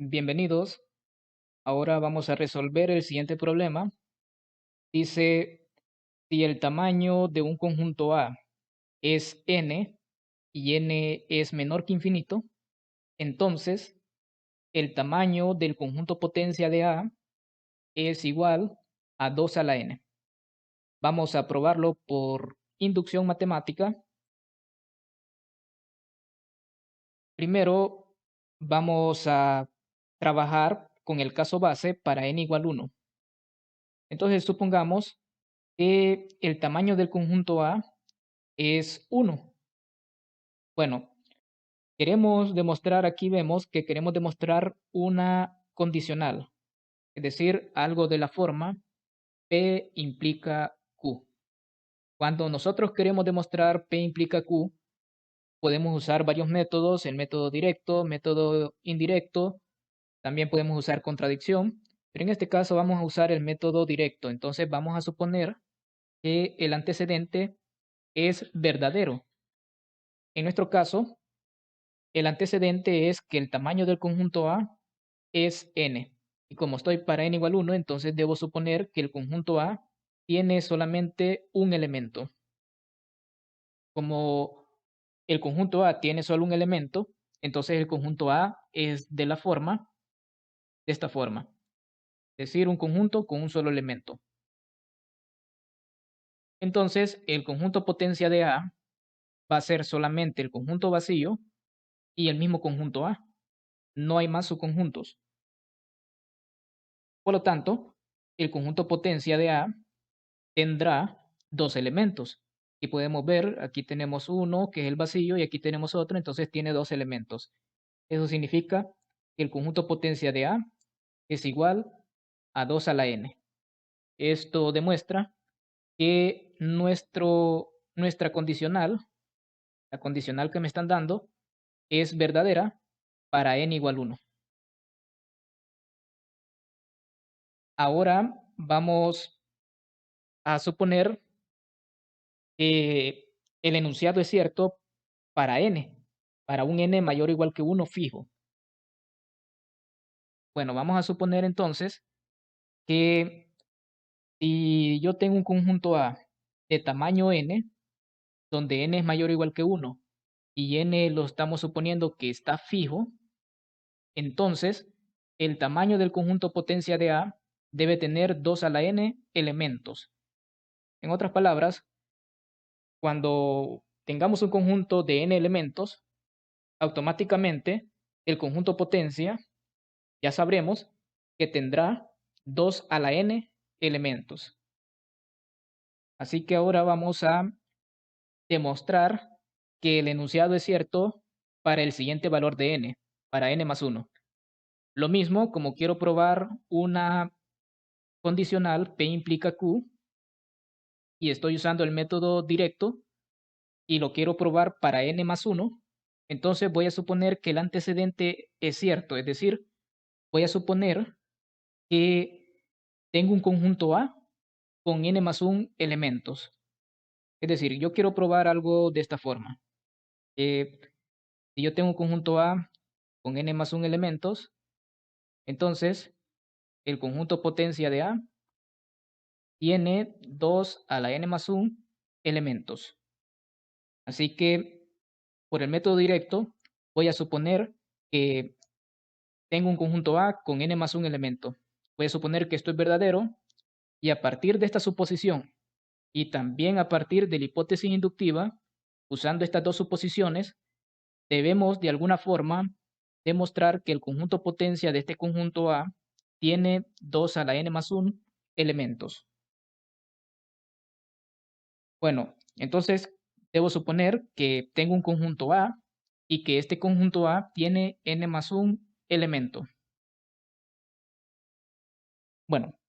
Bienvenidos. Ahora vamos a resolver el siguiente problema. Dice, si el tamaño de un conjunto A es n y n es menor que infinito, entonces el tamaño del conjunto potencia de A es igual a 2 a la n. Vamos a probarlo por inducción matemática. Primero vamos a trabajar con el caso base para n igual 1. Entonces supongamos que el tamaño del conjunto A es 1. Bueno, queremos demostrar, aquí vemos que queremos demostrar una condicional, es decir, algo de la forma P implica Q. Cuando nosotros queremos demostrar P implica Q, podemos usar varios métodos, el método directo, método indirecto, también podemos usar contradicción, pero en este caso vamos a usar el método directo. Entonces vamos a suponer que el antecedente es verdadero. En nuestro caso, el antecedente es que el tamaño del conjunto A es n. Y como estoy para n igual 1, entonces debo suponer que el conjunto A tiene solamente un elemento. Como el conjunto A tiene solo un elemento, entonces el conjunto A es de esta forma. Es decir, un conjunto con un solo elemento. Entonces, el conjunto potencia de A va a ser solamente el conjunto vacío y el mismo conjunto A. No hay más subconjuntos. Por lo tanto, el conjunto potencia de A tendrá dos elementos. Y podemos ver, aquí tenemos uno que es el vacío y aquí tenemos otro, entonces tiene dos elementos. Eso significa que el conjunto potencia de A es igual a 2 a la n. Esto demuestra que nuestra condicional, la condicional que me están dando, es verdadera para n igual 1. Ahora vamos a suponer que el enunciado es cierto para n, para un n mayor o igual que 1 fijo. Bueno, vamos a suponer entonces que si yo tengo un conjunto A de tamaño n, donde n es mayor o igual que 1 y n lo estamos suponiendo que está fijo, entonces el tamaño del conjunto potencia de A debe tener 2 a la n elementos. En otras palabras, cuando tengamos un conjunto de n elementos, automáticamente el conjunto potencia ya sabremos que tendrá 2 a la n elementos. Así que ahora vamos a demostrar que el enunciado es cierto para el siguiente valor de n, para n más 1. Lo mismo, como quiero probar una condicional P implica Q y estoy usando el método directo y lo quiero probar para n más 1, entonces voy a suponer que el antecedente es cierto, es decir, voy a suponer que tengo un conjunto A con n más 1 elementos. Es decir, yo quiero probar algo de esta forma. Si yo tengo un conjunto A con n más 1 elementos, entonces el conjunto potencia de A tiene 2 a la n más 1 elementos. Así que por el método directo voy a suponer que tengo un conjunto A con n más 1 elemento. Voy a suponer que esto es verdadero y a partir de esta suposición y también a partir de la hipótesis inductiva, usando estas dos suposiciones, debemos de alguna forma demostrar que el conjunto potencia de este conjunto A tiene 2 a la n más 1 elementos. Bueno, entonces debo suponer que tengo un conjunto A y que este conjunto A tiene n más 1 elemento. Bueno,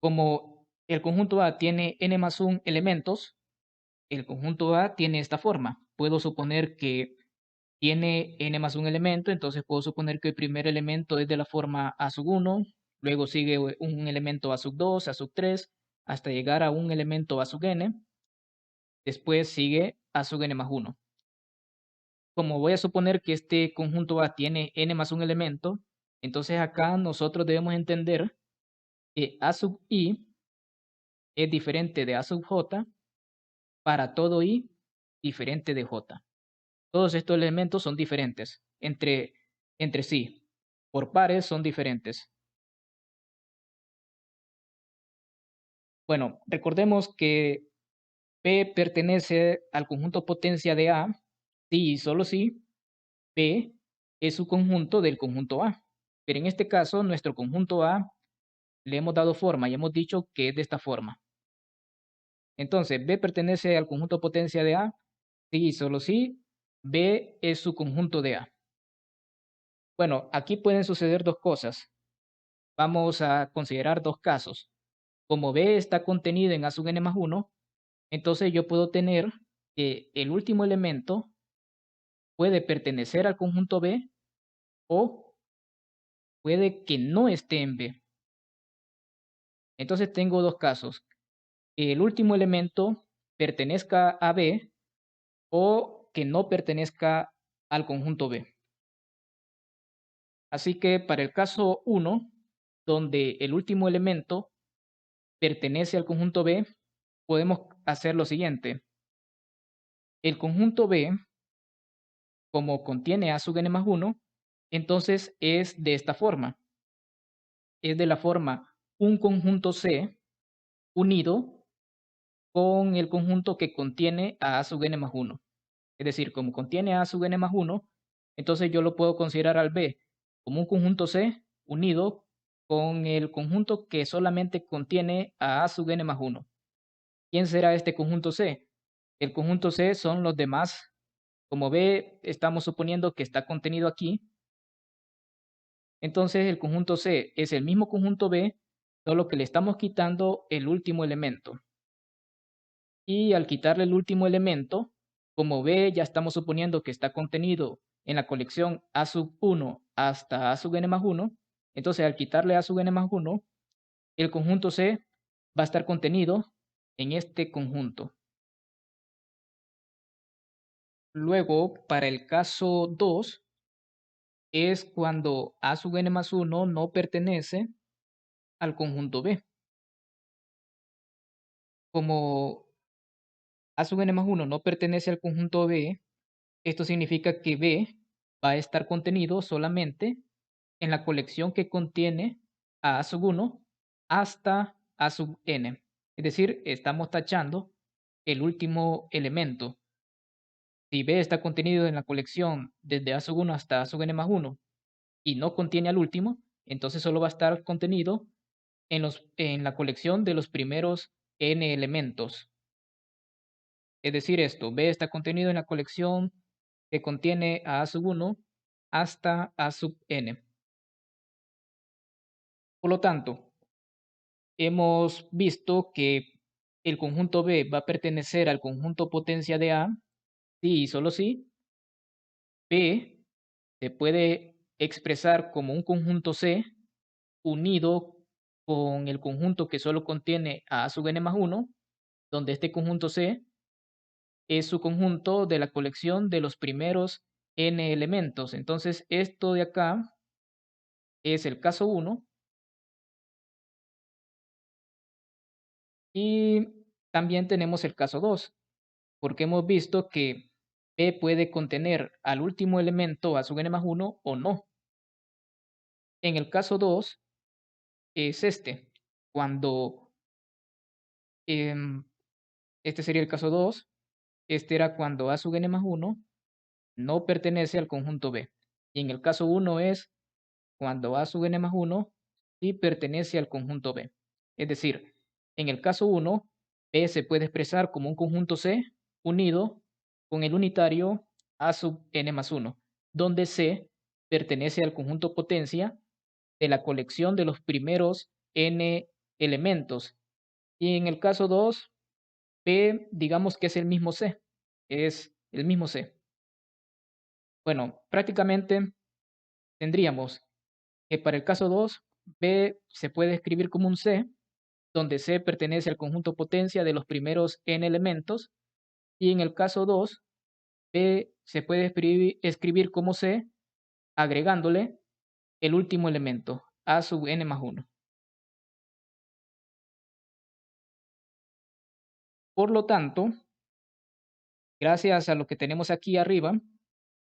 como el conjunto A tiene n más 1 elementos, el conjunto A tiene esta forma. Puedo suponer que tiene n más 1 elemento, entonces puedo suponer que el primer elemento es de la forma A sub 1, luego sigue un elemento A sub 2, A sub 3, hasta llegar a un elemento A sub n, después sigue A sub n más 1. como voy a suponer que este conjunto A tiene n más un elemento, entonces acá nosotros debemos entender que A sub i es diferente de A sub j para todo i diferente de j. Todos estos elementos son diferentes entre sí. Por pares son diferentes. Bueno, recordemos que P pertenece al conjunto potencia de A si y solo si P es su conjunto del conjunto A. Pero en este caso, nuestro conjunto A le hemos dado forma y hemos dicho que es de esta forma. Entonces, B pertenece al conjunto potencia de A si y solo si B es su conjunto de A. Bueno, aquí pueden suceder dos cosas. Vamos a considerar dos casos. Como B está contenido en A sub n más 1, entonces yo puedo tener que el último elemento puede pertenecer al conjunto B o puede que no esté en B. Entonces tengo dos casos. Que el último elemento pertenezca a B o que no pertenezca al conjunto B. Así que para el caso 1, donde el último elemento pertenece al conjunto B, podemos hacer lo siguiente. El conjunto B, como contiene A sub n más 1, entonces es de esta forma. Es de la forma un conjunto C unido con el conjunto que contiene a sub n más 1. Es decir, como contiene a sub n más 1, entonces yo lo puedo considerar al B como un conjunto C unido con el conjunto que solamente contiene a sub n más 1. ¿Quién será este conjunto C? El conjunto C son los demás. Como B, estamos suponiendo que está contenido aquí. Entonces el conjunto C es el mismo conjunto B, solo que le estamos quitando el último elemento. Y al quitarle el último elemento, como B ya estamos suponiendo que está contenido en la colección A sub 1 hasta A sub n más 1, entonces al quitarle A sub n más 1, el conjunto C va a estar contenido en este conjunto. Luego, para el caso 2, es cuando A sub n más 1 no pertenece al conjunto B. Como A sub n más 1 no pertenece al conjunto B, esto significa que B va a estar contenido solamente en la colección que contiene a sub 1 hasta A sub n. Es decir, estamos tachando el último elemento. Si B está contenido en la colección desde A sub 1 hasta A sub n más 1 y no contiene al último, entonces solo va a estar contenido en la colección de los primeros n elementos. Es decir, esto, B está contenido en la colección que contiene a sub 1 hasta A sub n. Por lo tanto, hemos visto que el conjunto B va a pertenecer al conjunto potencia de A si y solo si B se puede expresar como un conjunto C unido con el conjunto que solo contiene a sub n más 1, donde este conjunto C es su conjunto de la colección de los primeros n elementos. Entonces, esto de acá es el caso 1 y también tenemos el caso 2, porque hemos visto que P puede contener al último elemento a sub n más 1 o no. En el caso 2 es este, cuando este sería el caso 2, este era cuando a sub n más 1 no pertenece al conjunto B. Y en el caso 1 es cuando A sub n más 1 sí pertenece al conjunto B. Es decir, en el caso 1, B se puede expresar como un conjunto C unido con el unitario A sub n más 1, donde C pertenece al conjunto potencia de la colección de los primeros n elementos. Y en el caso 2, P digamos que es el mismo C, es el mismo C. Bueno, prácticamente tendríamos que para el caso 2, B se puede escribir como un C, donde C pertenece al conjunto potencia de los primeros n elementos, y en el caso 2, B se puede escribir como C agregándole el último elemento, A sub n más 1. Por lo tanto, gracias a lo que tenemos aquí arriba,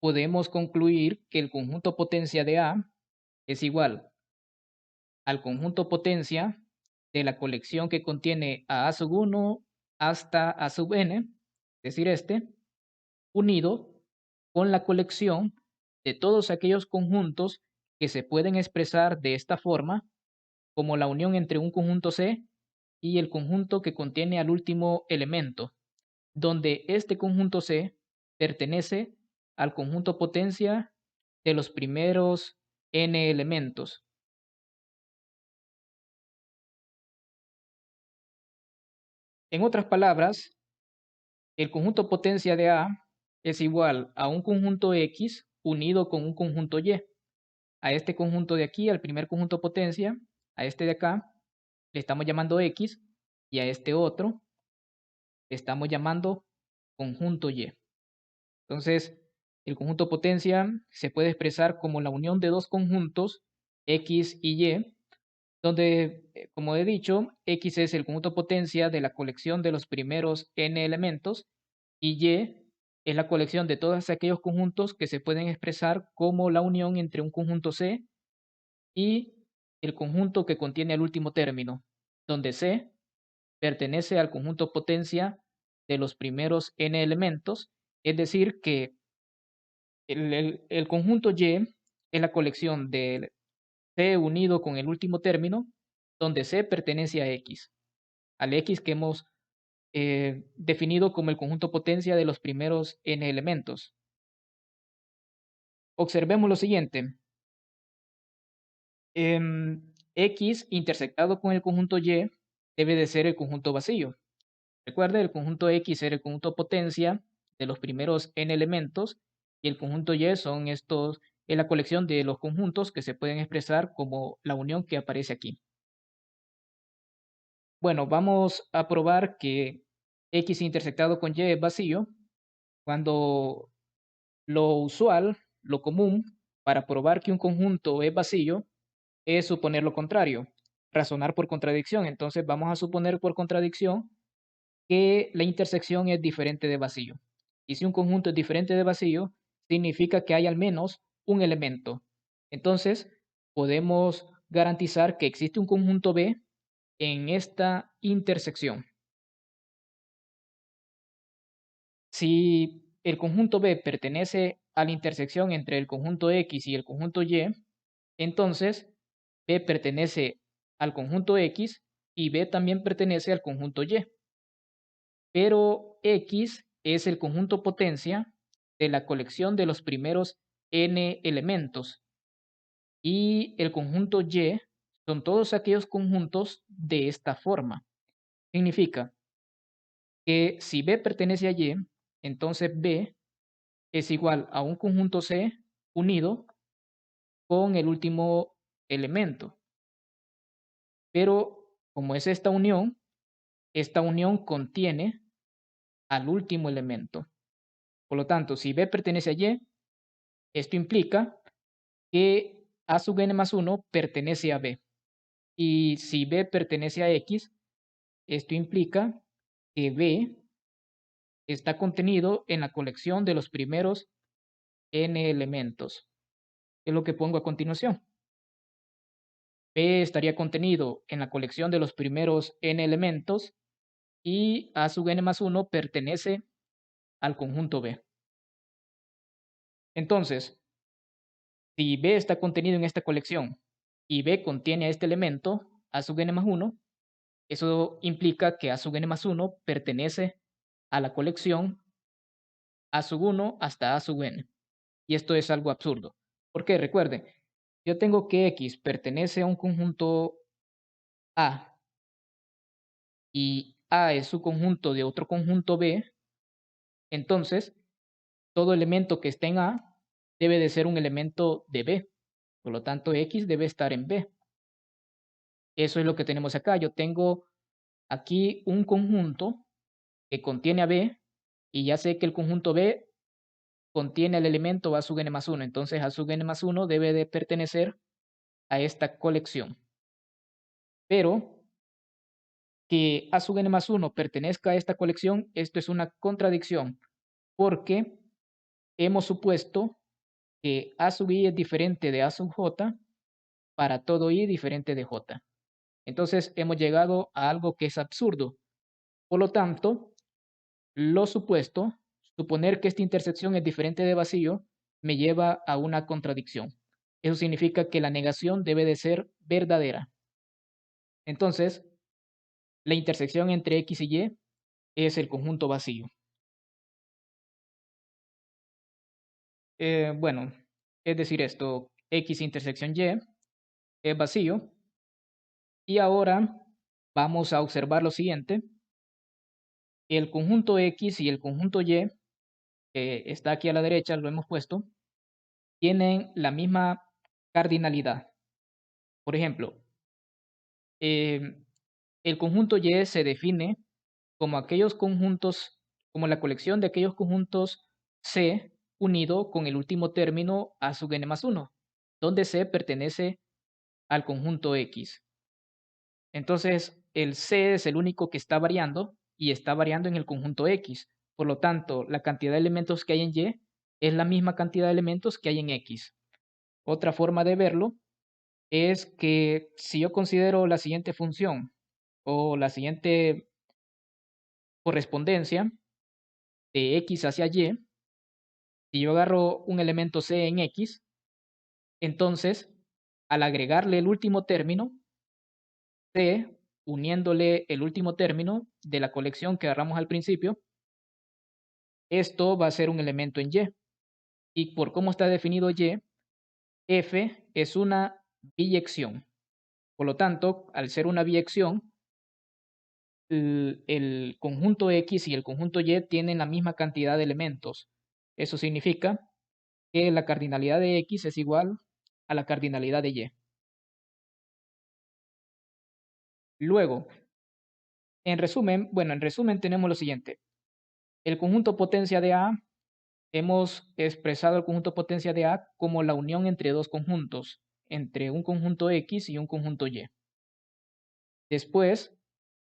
podemos concluir que el conjunto potencia de A es igual al conjunto potencia de la colección que contiene a sub 1 hasta A sub n, es decir, unido con la colección de todos aquellos conjuntos que se pueden expresar de esta forma, como la unión entre un conjunto C y el conjunto que contiene al último elemento, donde este conjunto C pertenece al conjunto potencia de los primeros n elementos. En otras palabras, el conjunto potencia de A es igual a un conjunto X unido con un conjunto Y. A este conjunto de aquí, al primer conjunto potencia, a este de acá, le estamos llamando X, y a este otro le estamos llamando conjunto Y. Entonces, el conjunto potencia se puede expresar como la unión de dos conjuntos, X y Y, donde, como he dicho, X es el conjunto potencia de la colección de los primeros n elementos, y Y es la colección de todos aquellos conjuntos que se pueden expresar como la unión entre un conjunto C y el conjunto que contiene el último término, donde C pertenece al conjunto potencia de los primeros n elementos, es decir, que el conjunto Y es la colección de C unido con el último término, donde C pertenece a X, al X que hemos definido como el conjunto potencia de los primeros n elementos. Observemos lo siguiente. X intersectado con el conjunto Y debe de ser el conjunto vacío. Recuerde, el conjunto X era el conjunto potencia de los primeros n elementos y el conjunto Y es la colección de los conjuntos que se pueden expresar como la unión que aparece aquí. Bueno, vamos a probar que X intersectado con Y es vacío cuando lo usual, lo común, para probar que un conjunto es vacío es suponer lo contrario, razonar por contradicción. Entonces vamos a suponer por contradicción que la intersección es diferente de vacío. Y si un conjunto es diferente de vacío, significa que hay al menos un elemento. Entonces, podemos garantizar que existe un conjunto B en esta intersección. Si el conjunto B pertenece a la intersección entre el conjunto X y el conjunto Y, entonces B pertenece al conjunto X y B también pertenece al conjunto Y. Pero X es el conjunto potencia de la colección de los primeros n elementos y el conjunto Y son todos aquellos conjuntos de esta forma. Significa que si B pertenece a Y, entonces B es igual a un conjunto C unido con el último elemento. Pero como es esta unión contiene al último elemento. Por lo tanto, si B pertenece a Y, esto implica que A sub n más 1 pertenece a B. Y si B pertenece a X, esto implica que B está contenido en la colección de los primeros n elementos. Es lo que pongo a continuación. B estaría contenido en la colección de los primeros n elementos y A sub n más 1 pertenece al conjunto B. Entonces, si B está contenido en esta colección y B contiene a este elemento, A sub n más 1, eso implica que A sub n más 1 pertenece a la colección A sub 1 hasta A sub n. Y esto es algo absurdo. ¿Por qué? Recuerden, yo tengo que X pertenece a un conjunto A y A es su conjunto de otro conjunto B, entonces todo elemento que esté en A debe de ser un elemento de B. Por lo tanto, X debe estar en B. Eso es lo que tenemos acá. Yo tengo aquí un conjunto que contiene a B y ya sé que el conjunto B contiene el elemento A sub n más 1. Entonces A sub n más 1 debe de pertenecer a esta colección. Pero que A sub n más 1 pertenezca a esta colección, esto es una contradicción, porque hemos supuesto que A sub i es diferente de A sub j para todo i diferente de j. Entonces hemos llegado a algo que es absurdo. Por lo tanto, lo supuesto, suponer que esta intersección es diferente de vacío, me lleva a una contradicción. Eso significa que la negación debe de ser verdadera. Entonces, la intersección entre X y Y es el conjunto vacío. Bueno, es decir esto, X intersección Y es vacío. Y ahora vamos a observar lo siguiente. El conjunto X y el conjunto Y, que está aquí a la derecha, lo hemos puesto, tienen la misma cardinalidad. Por ejemplo, el conjunto Y se define como aquellos conjuntos, como la colección de aquellos conjuntos C unido con el último término A sub n más 1, donde C pertenece al conjunto X. Entonces, el C es el único que está variando y está variando en el conjunto X. Por lo tanto, la cantidad de elementos que hay en Y es la misma cantidad de elementos que hay en X. Otra forma de verlo es que si yo considero la siguiente función o la siguiente correspondencia de X hacia Y, si yo agarro un elemento C en X, entonces al agregarle el último término, C uniéndole el último término de la colección que agarramos al principio, esto va a ser un elemento en Y. Y por cómo está definido Y, F es una biyección. Por lo tanto, al ser una biyección, el conjunto X y el conjunto Y tienen la misma cantidad de elementos. Eso significa que la cardinalidad de X es igual a la cardinalidad de Y. Luego, en resumen tenemos lo siguiente. El conjunto potencia de A, hemos expresado el conjunto potencia de A como la unión entre dos conjuntos, entre un conjunto X y un conjunto Y. Después,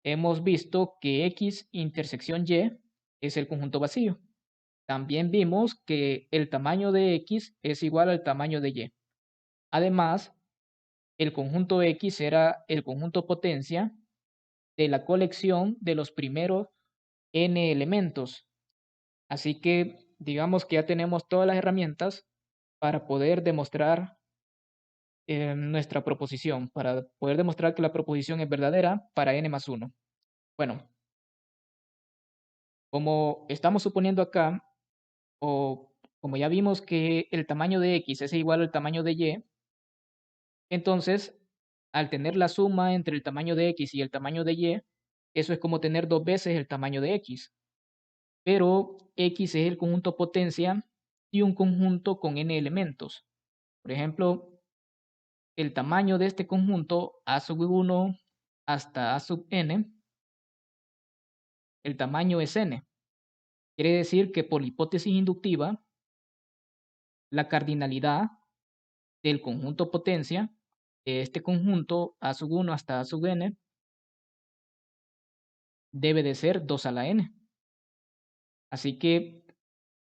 hemos visto que X intersección Y es el conjunto vacío. También vimos que el tamaño de X es igual al tamaño de Y. Además, el conjunto X era el conjunto potencia de la colección de los primeros n elementos. Así que digamos que ya tenemos todas las herramientas para poder demostrar nuestra proposición, para poder demostrar que la proposición es verdadera para n más 1. Bueno, como estamos suponiendo acá, o como ya vimos que el tamaño de X es igual al tamaño de Y, entonces, al tener la suma entre el tamaño de X y el tamaño de Y, eso es como tener dos veces el tamaño de X. Pero X es el conjunto potencia y un conjunto con n elementos. Por ejemplo, el tamaño de este conjunto A sub 1 hasta A sub n, el tamaño es n. Quiere decir que por hipótesis inductiva, la cardinalidad del conjunto potencia de este conjunto A sub 1 hasta A sub n debe de ser 2 a la n. Así que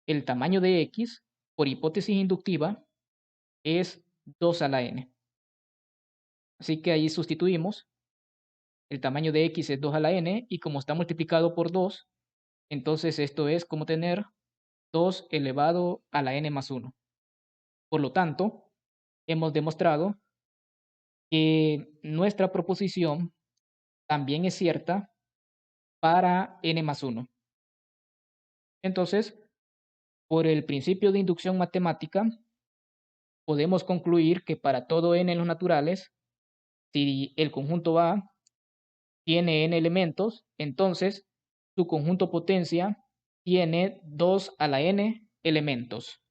el tamaño de X, por hipótesis inductiva, es 2 a la n. Así que ahí sustituimos. El tamaño de X es 2 a la n y como está multiplicado por 2, entonces esto es como tener 2 elevado a la n más 1. Por lo tanto, hemos demostrado que nuestra proposición también es cierta para n más 1. Entonces, por el principio de inducción matemática, podemos concluir que para todo n en los naturales, si el conjunto A tiene n elementos, entonces su conjunto potencia tiene 2 a la n elementos.